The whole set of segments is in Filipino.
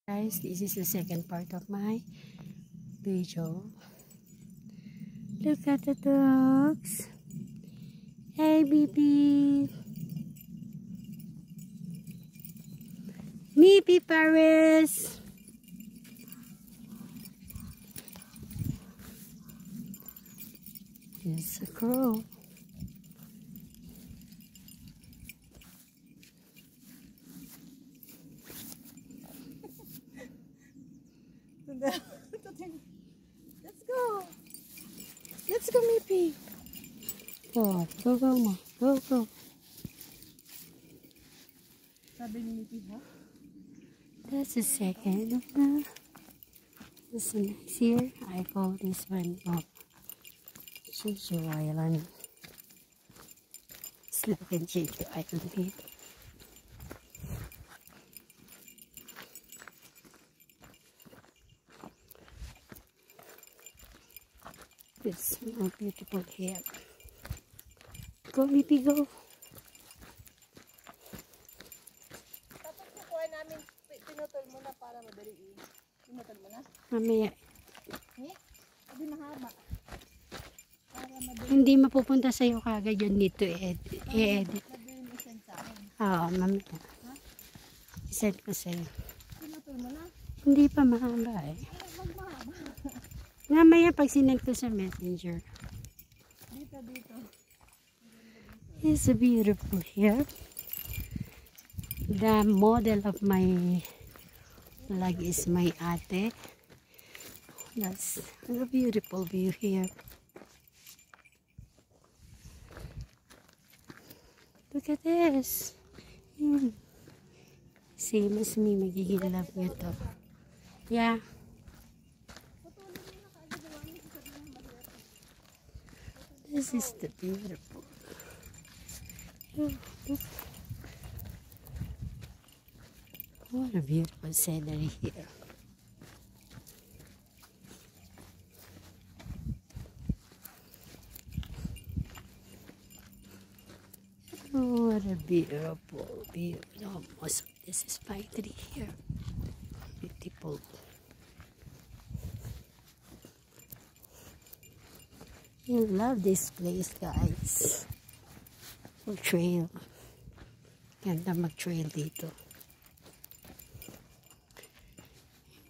Guys, this is the second part of my video. Look at the dogs. Hey, baby. Meepy Paris. Here's a crow. Let's go. Let's go, Meepy. Oh, go, Ma. Go. Sabi ni Mickey, ha? That's the second of the. This next here, I call this one Jeju Island. It's like a Jeju Island here. It's more beautiful here. Go, Mippy, go. Tapos kukuha namin, pinutol mo na para madali pinutol mo na? Mamaya. Hindi mahaba. Para madali. Hindi mapupunta sa'yo kagad yun dito i-edit. Madali isend sa akin. Oo, mamaya. I-send ko sa'yo. Pinutol mo na? Hindi pa mahaba eh. Wag mahaba. Mamaya pag sinend ko sa messenger. Dito. It's so beautiful here. The model of my vlog is my ate. That's a beautiful view here. Look at this. Same as me, magiging love nyo to. Yeah. This is the beautiful. Look. What a beautiful scenery here. Oh, what a beautiful view. Almost this is pine tree here. Beautiful. I love this place, guys. Trail. Ganda mag-trail dito.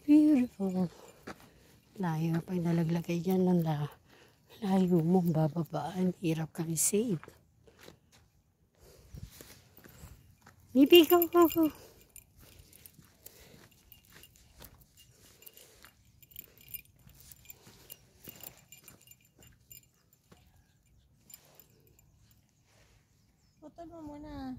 Beautiful. Layo pag nalaglagay dyan ng layo mong bababaan. Hirap kang save. Mippy, go. Putol mo muna.